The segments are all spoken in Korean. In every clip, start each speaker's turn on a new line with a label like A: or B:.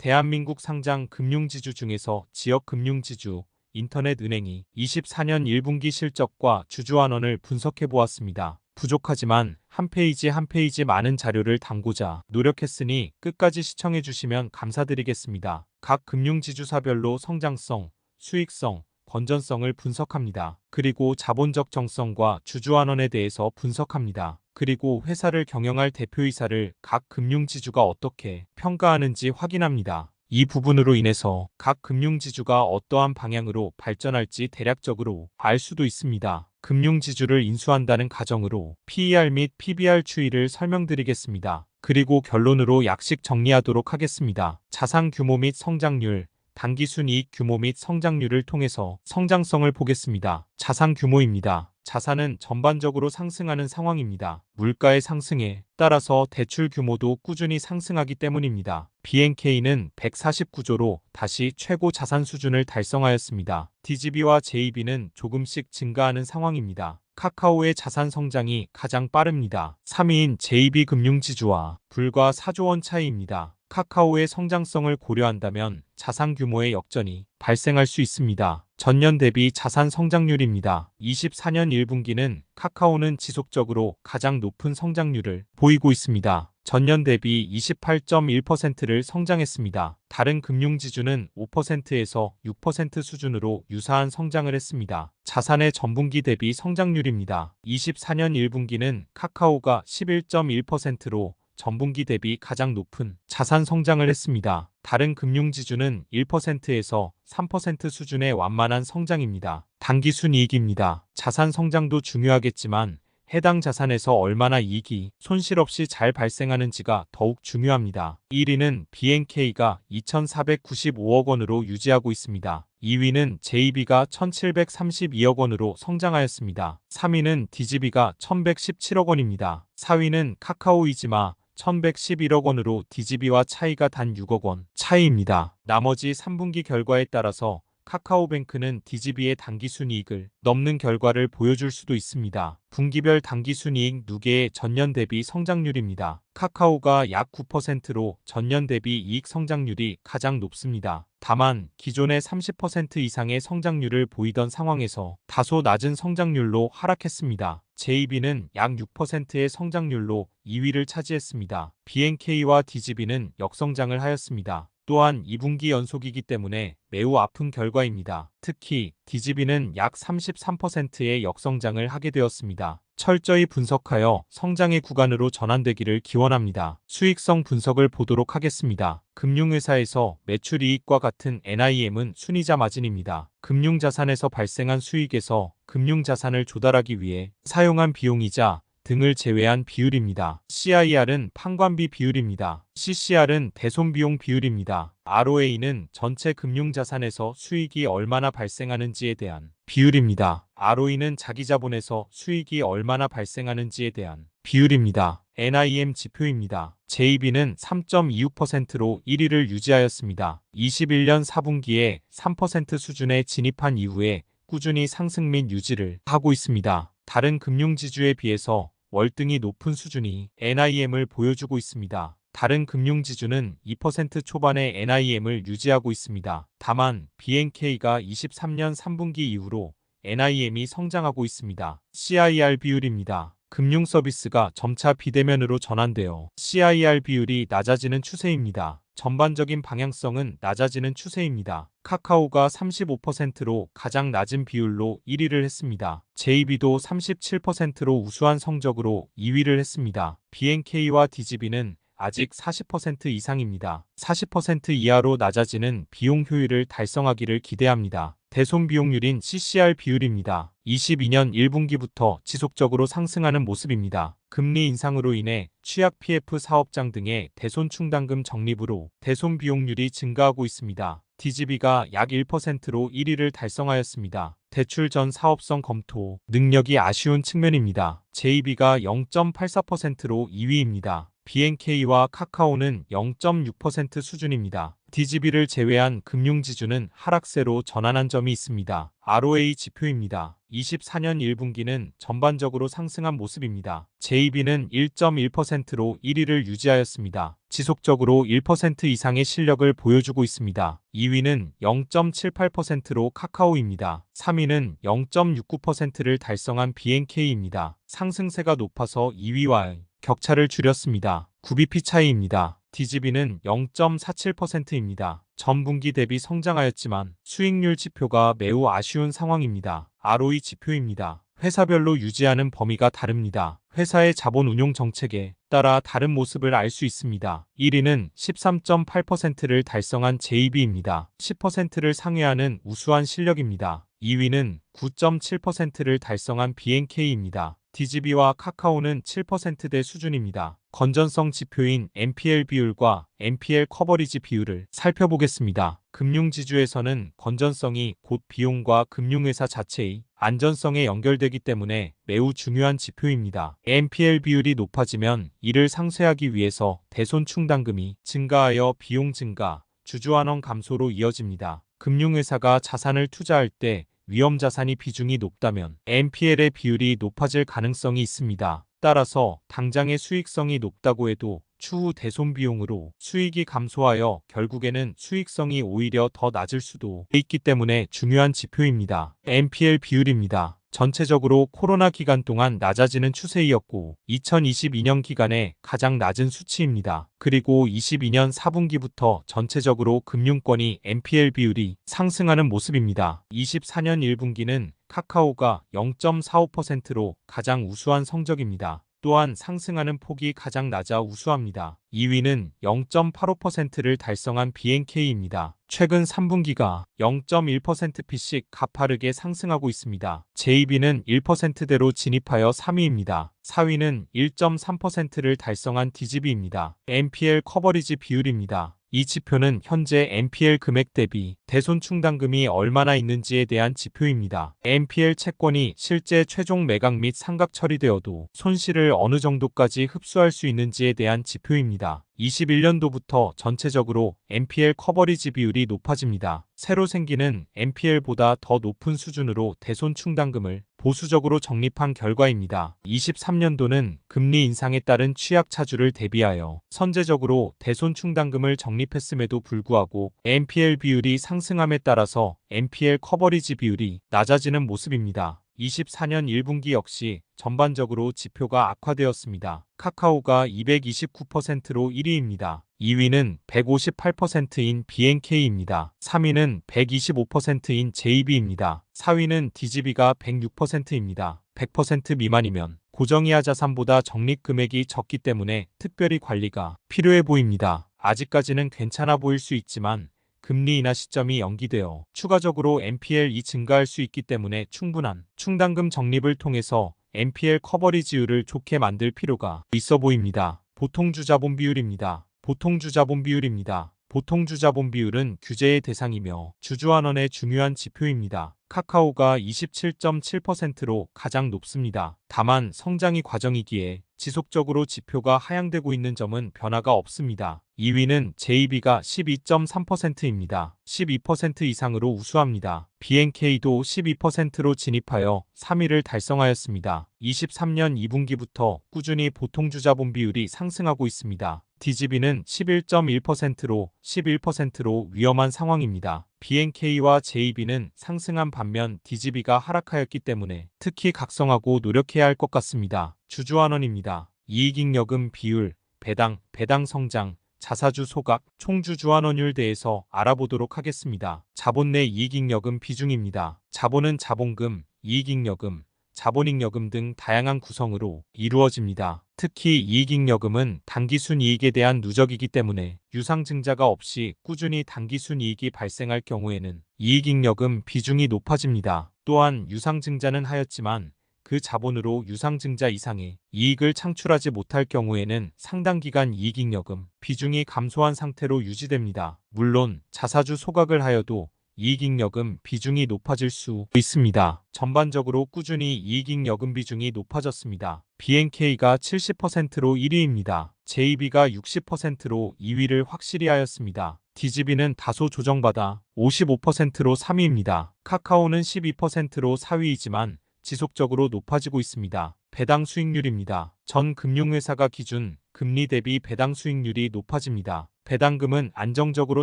A: 대한민국 상장 금융지주 중에서 지역금융지주 인터넷은행이 24년 1분기 실적과 주주환원을 분석해 보았습니다. 부족하지만 한 페이지 한 페이지 많은 자료를 담고자 노력했으니 끝까지 시청해 주시면 감사드리겠습니다. 각 금융지주사별로 성장성, 수익성, 건전성을 분석합니다. 그리고 자본적 정성과 주주환원에 대해서 분석합니다. 그리고 회사를 경영할 대표이사를 각 금융지주가 어떻게 평가하는지 확인합니다. 이 부분으로 인해서 각 금융지주가 어떠한 방향으로 발전할지 대략적으로 알 수도 있습니다. 금융지주를 인수한다는 가정으로 PER 및 PBR 추이를 설명드리겠습니다. 그리고 결론으로 약식 정리하도록 하겠습니다. 자산 규모 및 성장률, 당기순이익 규모 및 성장률을 통해서 성장성을 보겠습니다. 자산 규모입니다. 자산은 전반적으로 상승하는 상황입니다. 물가의 상승에 따라서 대출 규모도 꾸준히 상승하기 때문입니다. BNK는 149조로 다시 최고 자산 수준을 달성하였습니다. DGB와 JB는 조금씩 증가하는 상황입니다. 카카오의 자산 성장이 가장 빠릅니다. 3위인 JB금융지주와 불과 4조 원 차이입니다. 카카오의 성장성을 고려한다면 자산 규모의 역전이 발생할 수 있습니다. 전년 대비 자산 성장률입니다. 24년 1분기는 카카오는 지속적으로 가장 높은 성장률을 보이고 있습니다. 전년 대비 28.1%를 성장했습니다. 다른 금융지주는 5%에서 6% 수준으로 유사한 성장을 했습니다. 자산의 전분기 대비 성장률입니다. 24년 1분기는 카카오가 11.1%로 전분기 대비 가장 높은 자산 성장을 했습니다. 다른 금융지주는 1%에서 3% 수준의 완만한 성장입니다. 당기순이익입니다. 자산 성장도 중요하겠지만 해당 자산에서 얼마나 이익이 손실 없이 잘 발생하는지가 더욱 중요합니다. 1위는 BNK가 2,495억 원으로 유지하고 있습니다. 2위는 JB가 1,732억 원으로 성장하였습니다. 3위는 DGB가 1,117억 원입니다. 4위는 카카오이지마 1,111억 원으로 DGB와 차이가 단 6억 원 차이입니다. 나머지 3분기 결과에 따라서 카카오뱅크는 DGB의 당기순이익을 넘는 결과를 보여줄 수도 있습니다. 분기별 당기순이익 누계의 전년 대비 성장률입니다. 카카오가 약 9%로 전년 대비 이익 성장률이 가장 높습니다. 다만 기존의 30% 이상의 성장률을 보이던 상황에서 다소 낮은 성장률로 하락했습니다. JB는 약 6%의 성장률로 2위를 차지했습니다. BNK와 DGB는 역성장을 하였습니다. 또한 2분기 연속이기 때문에 매우 아픈 결과입니다. 특히 DGB는 약 33%의 역성장을 하게 되었습니다. 철저히 분석하여 성장의 구간으로 전환되기를 기원합니다. 수익성 분석을 보도록 하겠습니다. 금융회사에서 매출이익과 같은 NIM은 순이자 마진입니다. 금융자산에서 발생한 수익에서 금융자산을 조달하기 위해 사용한 비용이자 등을 제외한 비율입니다. CIR은 판관비 비율입니다. CCR은 대손비용 비율입니다. ROA는 전체 금융자산에서 수익이 얼마나 발생하는지에 대한 비율입니다. ROE는 자기자본에서 수익이 얼마나 발생하는지에 대한 비율입니다. NIM 지표입니다. JB는 3.26%로 1위를 유지하였습니다. 21년 4분기에 3% 수준에 진입한 이후에 꾸준히 상승 및 유지를 하고 있습니다. 다른 금융지주에 비해서 월등히 높은 수준이 NIM을 보여주고 있습니다. 다른 금융지주는 2% 초반의 NIM을 유지하고 있습니다. 다만 BNK가 23년 3분기 이후로 NIM이 성장하고 있습니다. CIR 비율입니다. 금융서비스가 점차 비대면으로 전환되어 CIR 비율이 낮아지는 추세입니다. 전반적인 방향성은 낮아지는 추세입니다. 카카오가 35%로 가장 낮은 비율로 1위를 했습니다. JB도 37%로 우수한 성적으로 2위를 했습니다. BNK와 DGB는 아직 40% 이상입니다. 40% 이하로 낮아지는 비용 효율을 달성하기를 기대합니다. 대손비용률인 CCR 비율입니다. 22년 1분기부터 지속적으로 상승하는 모습입니다. 금리 인상으로 인해 취약 PF 사업장 등의 대손 충당금 적립으로 대손 비용률이 증가하고 있습니다. DGB가 약 1%로 1위를 달성하였습니다. 대출 전 사업성 검토 능력이 아쉬운 측면입니다. JB가 0.84%로 2위입니다. BNK와 카카오는 0.6% 수준입니다. DGB를 제외한 금융지주는 하락세로 전환한 점이 있습니다. ROA 지표입니다. 24년 1분기는 전반적으로 상승한 모습입니다. JB는 1.1%로 1위를 유지하였습니다. 지속적으로 1% 이상의 실력을 보여주고 있습니다. 2위는 0.78%로 카카오입니다. 3위는 0.69%를 달성한 BNK입니다. 상승세가 높아서 2위와의 격차를 줄였습니다. 9bp 차이입니다. DGB는 0.47%입니다. 전분기 대비 성장하였지만 수익률 지표가 매우 아쉬운 상황입니다. ROE 지표입니다. 회사별로 유지하는 범위가 다릅니다. 회사의 자본 운용 정책에 따라 다른 모습을 알 수 있습니다. 1위는 13.8%를 달성한 JB입니다. 10%를 상회하는 우수한 실력입니다. 2위는 9.7%를 달성한 BNK입니다. DGB와 카카오는 7%대 수준입니다. 건전성 지표인 NPL 비율과 NPL 커버리지 비율을 살펴보겠습니다. 금융지주에서는 건전성이 곧 비용과 금융회사 자체의 안전성에 연결되기 때문에 매우 중요한 지표입니다. NPL 비율이 높아지면 이를 상쇄하기 위해서 대손 충당금이 증가하여 비용 증가, 주주환원 감소로 이어집니다. 금융회사가 자산을 투자할 때 위험 자산이 비중이 높다면 NPL의 비율이 높아질 가능성이 있습니다. 따라서 당장의 수익성이 높다고 해도 추후 대손 비용으로 수익이 감소하여 결국에는 수익성이 오히려 더 낮을 수도 있기 때문에 중요한 지표입니다. NPL 비율입니다. 전체적으로 코로나 기간 동안 낮아지는 추세이었고 2022년 기간에 가장 낮은 수치입니다. 그리고 22년 4분기부터 전체적으로 금융권이 NPL 비율이 상승하는 모습입니다. 24년 1분기는 카카오가 0.45%로 가장 우수한 성적입니다. 또한 상승하는 폭이 가장 낮아 우수합니다. 2위는 0.85%를 달성한 BNK입니다. 최근 3분기가 0.1%씩 가파르게 상승하고 있습니다. JB는 1%대로 진입하여 3위입니다. 4위는 1.3%를 달성한 DGB입니다. NPL 커버리지 비율입니다. 이 지표는 현재 NPL 금액 대비 대손 충당금이 얼마나 있는지에 대한 지표입니다. NPL 채권이 실제 최종 매각 및 상각 처리되어도 손실을 어느 정도까지 흡수할 수 있는지에 대한 지표입니다. 21년도부터 전체적으로 NPL 커버리지 비율이 높아집니다. 새로 생기는 NPL보다 더 높은 수준으로 대손 충당금을 보수적으로 적립한 결과입니다. 23년도는 금리 인상에 따른 취약 차주를 대비하여 선제적으로 대손 충당금을 적립했음에도 불구하고 NPL 비율이 상승함에 따라서 NPL 커버리지 비율이 낮아지는 모습입니다. 24년 1분기 역시 전반적으로 지표가 악화되었습니다. 카카오가 229%로 1위입니다. 2위는 158%인 BNK입니다. 3위는 125%인 JB입니다. 4위는 DGB가 106%입니다. 100% 미만이면 고정이하 자산보다 적립 금액이 적기 때문에 특별히 관리가 필요해 보입니다. 아직까지는 괜찮아 보일 수 있지만 금리 인하 시점이 연기되어 추가적으로 NPL이 증가할 수 있기 때문에 충분한 충당금 적립을 통해서 NPL 커버리지율을 좋게 만들 필요가 있어 보입니다. 보통주자본 비율입니다. 보통주자본 비율입니다. 보통주자본 비율은 규제의 대상이며 주주환원의 중요한 지표입니다. 카카오가 27.7%로 가장 높습니다. 다만 성장이 과정이기에 지속적으로 지표가 하향되고 있는 점은 변화가 없습니다. 2위는 JB가 12.3%입니다. 12% 이상으로 우수합니다. BNK도 12%로 진입하여 3위를 달성하였습니다. 23년 2분기부터 꾸준히 보통주자본 비율이 상승하고 있습니다. DGB는 11.1%로 위험한 상황입니다. BNK와 JB는 상승한 반면 DGB가 하락하였기 때문에 특히 각성하고 노력해야 할 것 같습니다. 주주환원입니다. 이익잉여금 비율, 배당 성장, 자사주 소각, 총주주환원율 대해서 알아보도록 하겠습니다. 자본 내 이익잉여금 비중입니다. 자본은 자본금, 이익잉여금, 자본잉여금 등 다양한 구성으로 이루어집니다. 특히 이익잉여금은 당기순이익에 대한 누적이기 때문에 유상증자가 없이 꾸준히 당기순이익이 발생할 경우에는 이익잉여금 비중이 높아집니다. 또한 유상증자는 하였지만 그 자본으로 유상증자 이상의 이익을 창출하지 못할 경우에는 상당 기간 이익잉여금 비중이 감소한 상태로 유지됩니다. 물론 자사주 소각을 하여도 이익잉여금 비중이 높아질 수 있습니다. 전반적으로 꾸준히 이익잉여금 비중이 높아졌습니다. BNK가 70%로 1위입니다. JB가 60%로 2위를 확실히 하였습니다. DGB는 다소 조정받아 55%로 3위입니다. 카카오는 12%로 4위이지만 지속적으로 높아지고 있습니다. 배당 수익률입니다. 전 금융회사가 기준 금리 대비 배당 수익률이 높아집니다. 배당금은 안정적으로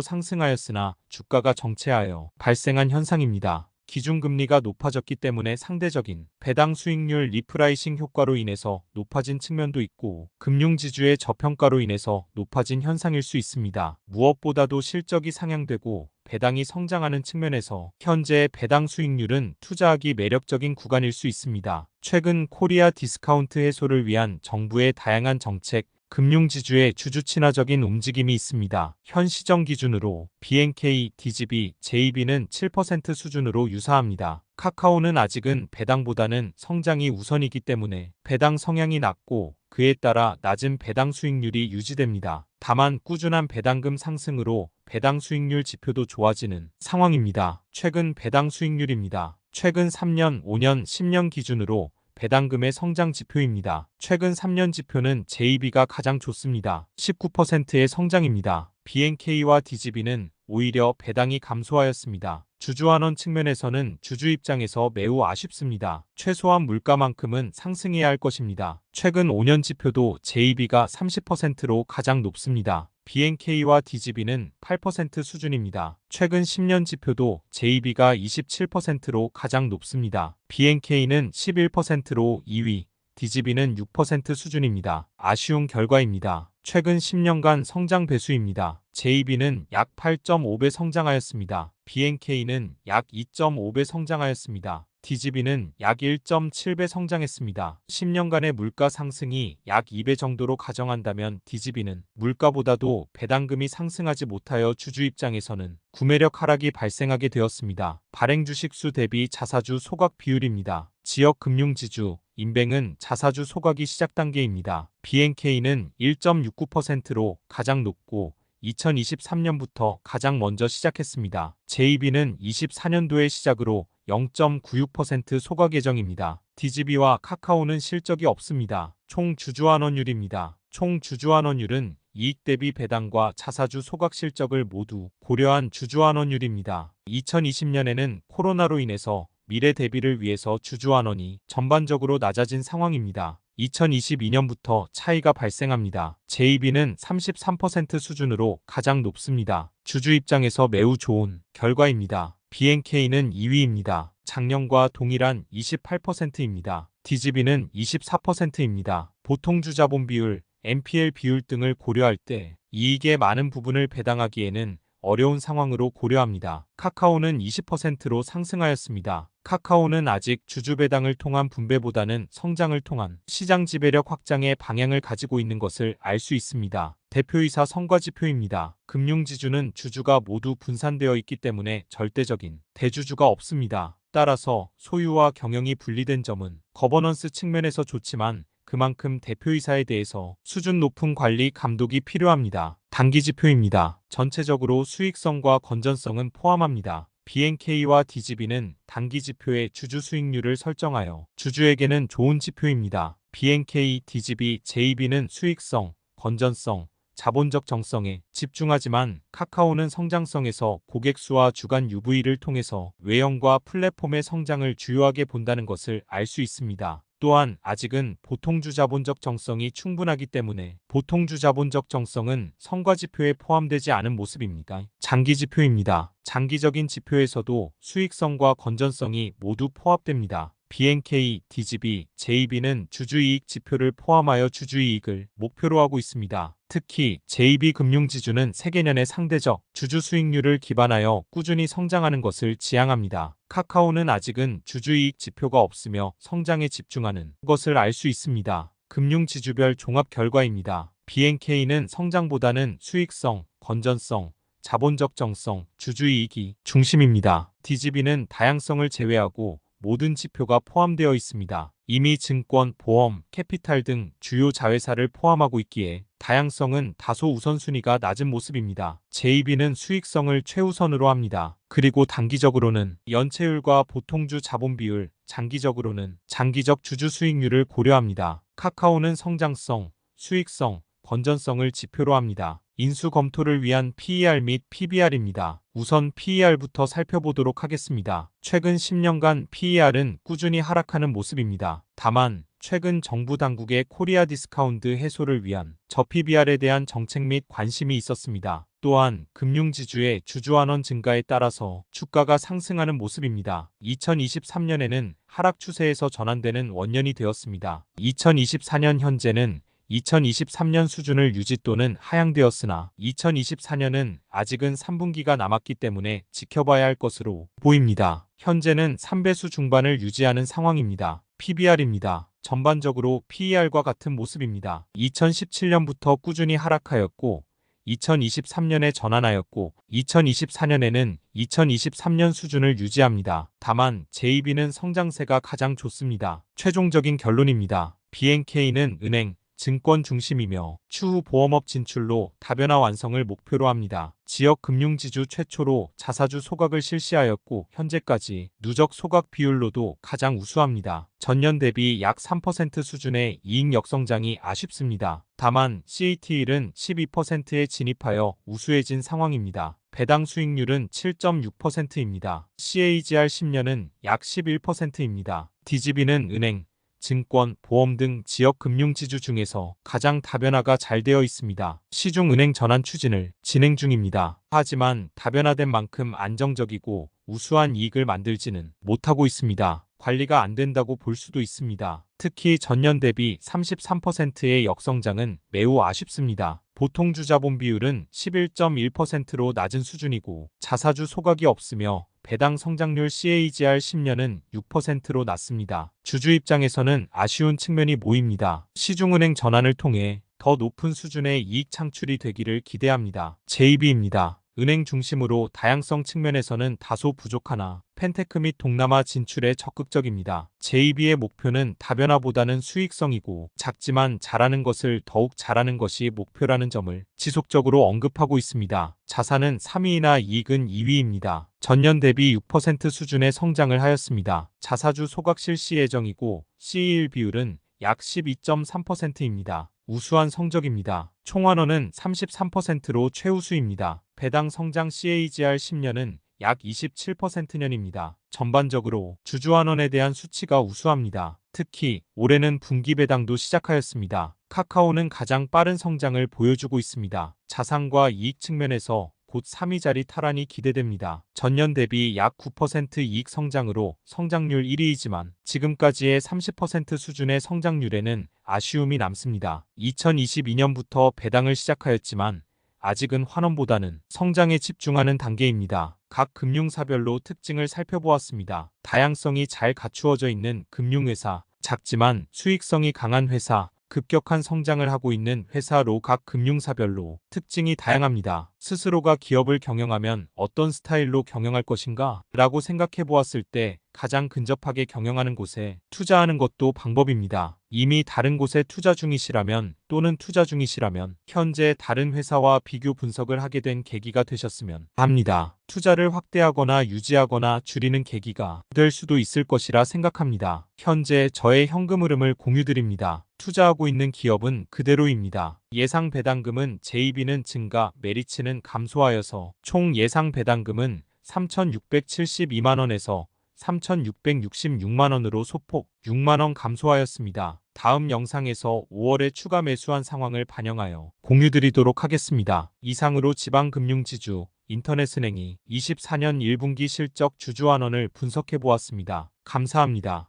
A: 상승하였으나 주가가 정체하여 발생한 현상입니다. 기준금리가 높아졌기 때문에 상대적인 배당 수익률 리프라이싱 효과로 인해서 높아진 측면도 있고 금융지주의 저평가로 인해서 높아진 현상일 수 있습니다. 무엇보다도 실적이 상향되고 배당이 성장하는 측면에서 현재의 배당 수익률은 투자하기 매력적인 구간일 수 있습니다. 최근 코리아 디스카운트 해소를 위한 정부의 다양한 정책, 금융지주의 주주 친화적인 움직임이 있습니다. 현 시정 기준으로 BNK, DGB, JB는 7% 수준으로 유사합니다. 카카오는 아직은 배당보다는 성장이 우선이기 때문에 배당 성향이 낮고 그에 따라 낮은 배당 수익률이 유지됩니다. 다만 꾸준한 배당금 상승으로 배당 수익률 지표도 좋아지는 상황입니다. 최근 배당 수익률입니다. 최근 3년, 5년, 10년 기준으로 배당금의 성장 지표입니다. 최근 3년 지표는 JB가 가장 좋습니다. 19%의 성장입니다. BNK와 DGB는 오히려 배당이 감소하였습니다. 주주환원 측면에서는 주주 입장에서 매우 아쉽습니다. 최소한 물가만큼은 상승해야 할 것입니다. 최근 5년 지표도 JB가 30%로 가장 높습니다. BNK와 DGB는 8% 수준입니다. 최근 10년 지표도 JB가 27%로 가장 높습니다. BNK는 11%로 2위, DGB는 6% 수준입니다. 아쉬운 결과입니다. 최근 10년간 성장 배수입니다. JB는 약 8.5배 성장하였습니다. BNK는 약 2.5배 성장하였습니다. DGB는 약 1.7배 성장했습니다. 10년간의 물가 상승이 약 2배 정도로 가정한다면 DGB는 물가보다도 배당금이 상승하지 못하여 주주 입장에서는 구매력 하락이 발생하게 되었습니다. 발행 주식수 대비 자사주 소각 비율입니다. 지역 금융지주, 인뱅은 자사주 소각이 시작 단계입니다. BNK는 1.69%로 가장 높고 2023년부터 가장 먼저 시작했습니다. JB는 24년도의 시작으로 0.96% 소각 예정입니다. DGB와 카카오는 실적이 없습니다. 총 주주환원율입니다. 총 주주환원율은 이익 대비 배당과 자사주 소각 실적을 모두 고려한 주주환원율입니다. 2020년에는 코로나로 인해서 미래 대비를 위해서 주주환원이 전반적으로 낮아진 상황입니다. 2022년부터 차이가 발생합니다. JB는 33% 수준으로 가장 높습니다. 주주 입장에서 매우 좋은 결과입니다. BNK는 2위입니다. 작년과 동일한 28%입니다. DGB는 24%입니다. 보통주자본 비율, NPL 비율 등을 고려할 때 이익의 많은 부분을 배당하기에는 어려운 상황으로 고려합니다. 카카오는 20%로 상승하였습니다. 카카오는 아직 주주 배당을 통한 분배보다는 성장을 통한 시장 지배력 확장의 방향을 가지고 있는 것을 알 수 있습니다. 대표이사 성과지표입니다. 금융지주는 주주가 모두 분산되어 있기 때문에 절대적인 대주주가 없습니다. 따라서 소유와 경영이 분리된 점은 거버넌스 측면에서 좋지만 그만큼 대표이사에 대해서 수준 높은 관리 감독이 필요합니다. 단기지표입니다. 전체적으로 수익성과 건전성은 포함합니다. BNK와 DGB는 단기지표의 주주 수익률을 설정하여 주주에게는 좋은 지표입니다. BNK, DGB, JB는 수익성, 건전성, 자본적 정성에 집중하지만 카카오는 성장성에서 고객수와 주간 UV를 통해서 외형과 플랫폼의 성장을 주요하게 본다는 것을 알 수 있습니다. 또한 아직은 보통주 자본적 정성이 충분하기 때문에 보통주 자본적 정성은 성과지표에 포함되지 않은 모습입니다. 장기지표입니다. 장기적인 지표에서도 수익성과 건전성이 모두 포함됩니다. BNK, DGB, JB는 주주이익 지표를 포함하여 주주이익을 목표로 하고 있습니다. 특히 JB금융지주는 세계년의 상대적 주주 수익률을 기반하여 꾸준히 성장하는 것을 지향합니다. 카카오는 아직은 주주이익 지표가 없으며 성장에 집중하는 것을 알 수 있습니다. 금융지주별 종합 결과입니다. BNK는 성장보다는 수익성, 건전성, 자본적 정성, 주주이익이 중심입니다. DGB는 다양성을 제외하고 모든 지표가 포함되어 있습니다. 이미 증권, 보험, 캐피탈 등 주요 자회사를 포함하고 있기에 다양성은 다소 우선순위가 낮은 모습입니다. JB는 수익성을 최우선으로 합니다. 그리고 단기적으로는 연체율과 보통주 자본 비율, 장기적으로는 장기적 주주 수익률을 고려합니다. 카카오는 성장성, 수익성, 건전성을 지표로 합니다. 인수 검토를 위한 PER 및 PBR입니다. 우선 PER부터 살펴보도록 하겠습니다. 최근 10년간 PER은 꾸준히 하락하는 모습입니다. 다만 최근 정부 당국의 코리아 디스카운트 해소를 위한 저PBR에 대한 정책 및 관심이 있었습니다. 또한 금융지주의 주주환원 증가에 따라서 주가가 상승하는 모습입니다. 2023년에는 하락 추세에서 전환되는 원년이 되었습니다. 2024년 현재는 2023년 수준을 유지 또는 하향되었으나 2024년은 아직은 3분기가 남았기 때문에 지켜봐야 할 것으로 보입니다. 현재는 3배수 중반을 유지하는 상황입니다. PBR입니다. 전반적으로 PER과 같은 모습입니다. 2017년부터 꾸준히 하락하였고 2023년에 전환하였고 2024년에는 2023년 수준을 유지합니다. 다만 JB는 성장세가 가장 좋습니다. 최종적인 결론입니다. BNK는 은행, 증권 중심이며 추후 보험업 진출로 다변화 완성을 목표로 합니다. 지역 금융지주 최초로 자사주 소각을 실시하였고 현재까지 누적 소각 비율로도 가장 우수합니다. 전년 대비 약 3% 수준의 이익 역성장이 아쉽습니다. 다만 CATL은 12%에 진입하여 우수해진 상황입니다. 배당 수익률은 7.6%입니다. CAGR 10년은 약 11%입니다. DGB는 은행, 증권, 보험 등 지역 금융지주 중에서 가장 다변화가 잘 되어 있습니다. 시중은행 전환 추진을 진행 중입니다. 하지만 다변화된 만큼 안정적이고 우수한 이익을 만들지는 못하고 있습니다. 관리가 안 된다고 볼 수도 있습니다. 특히 전년 대비 33%의 역성장은 매우 아쉽습니다. 보통주 자본 비율은 11.1%로 낮은 수준이고 자사주 소각이 없으며 배당 성장률 CAGR 10년은 6%로 낮습니다. 주주 입장에서는 아쉬운 측면이 보입니다. 시중은행 전환을 통해 더 높은 수준의 이익 창출이 되기를 기대합니다. JB입니다. 은행 중심으로 다양성 측면에서는 다소 부족하나 펜테크 및 동남아 진출에 적극적입니다. JB의 목표는 다변화보다는 수익성이고 작지만 잘하는 것을 더욱 잘하는 것이 목표라는 점을 지속적으로 언급하고 있습니다. 자산은 3위이나 이익은 2위입니다. 전년 대비 6% 수준의 성장을 하였습니다. 자사주 소각 실시 예정이고 CER 비율은 약 12.3%입니다. 우수한 성적입니다. 총환원은 33%로 최우수입니다. 배당 성장 CAGR 10년은 약 27%년입니다. 전반적으로 주주환원에 대한 수치가 우수합니다. 특히 올해는 분기 배당도 시작하였습니다. 카카오는 가장 빠른 성장을 보여주고 있습니다. 자산과 이익 측면에서 곧 3위 자리 탈환이 기대됩니다. 전년 대비 약 9% 이익 성장으로 성장률 1위이지만 지금까지의 30% 수준의 성장률에는 아쉬움이 남습니다. 2022년부터 배당을 시작하였지만 아직은 환원보다는 성장에 집중하는 단계입니다. 각 금융사별로 특징을 살펴보았습니다. 다양성이 잘 갖추어져 있는 금융회사, 작지만 수익성이 강한 회사, 급격한 성장을 하고 있는 회사로 각 금융사별로 특징이 다양합니다. 스스로가 기업을 경영하면 어떤 스타일로 경영할 것인가? 라고 생각해 보았을 때 가장 근접하게 경영하는 곳에 투자하는 것도 방법입니다. 이미 다른 곳에 투자 중이시라면 또는 투자 중이시라면 현재 다른 회사와 비교 분석을 하게 된 계기가 되셨으면 합니다. 투자를 확대하거나 유지하거나 줄이는 계기가 될 수도 있을 것이라 생각합니다. 현재 저의 현금 흐름을 공유드립니다. 투자하고 있는 기업은 그대로입니다. 예상 배당금은 JB는 증가, 메리츠는 감소하여서 총 예상 배당금은 3,672만원에서 3,666만원으로 소폭 6만원 감소하였습니다. 다음 영상에서 5월에 추가 매수한 상황을 반영하여 공유드리도록 하겠습니다. 이상으로 지방금융지주 인터넷은행이 24년 1분기 실적 주주환원을 분석해보았습니다. 감사합니다.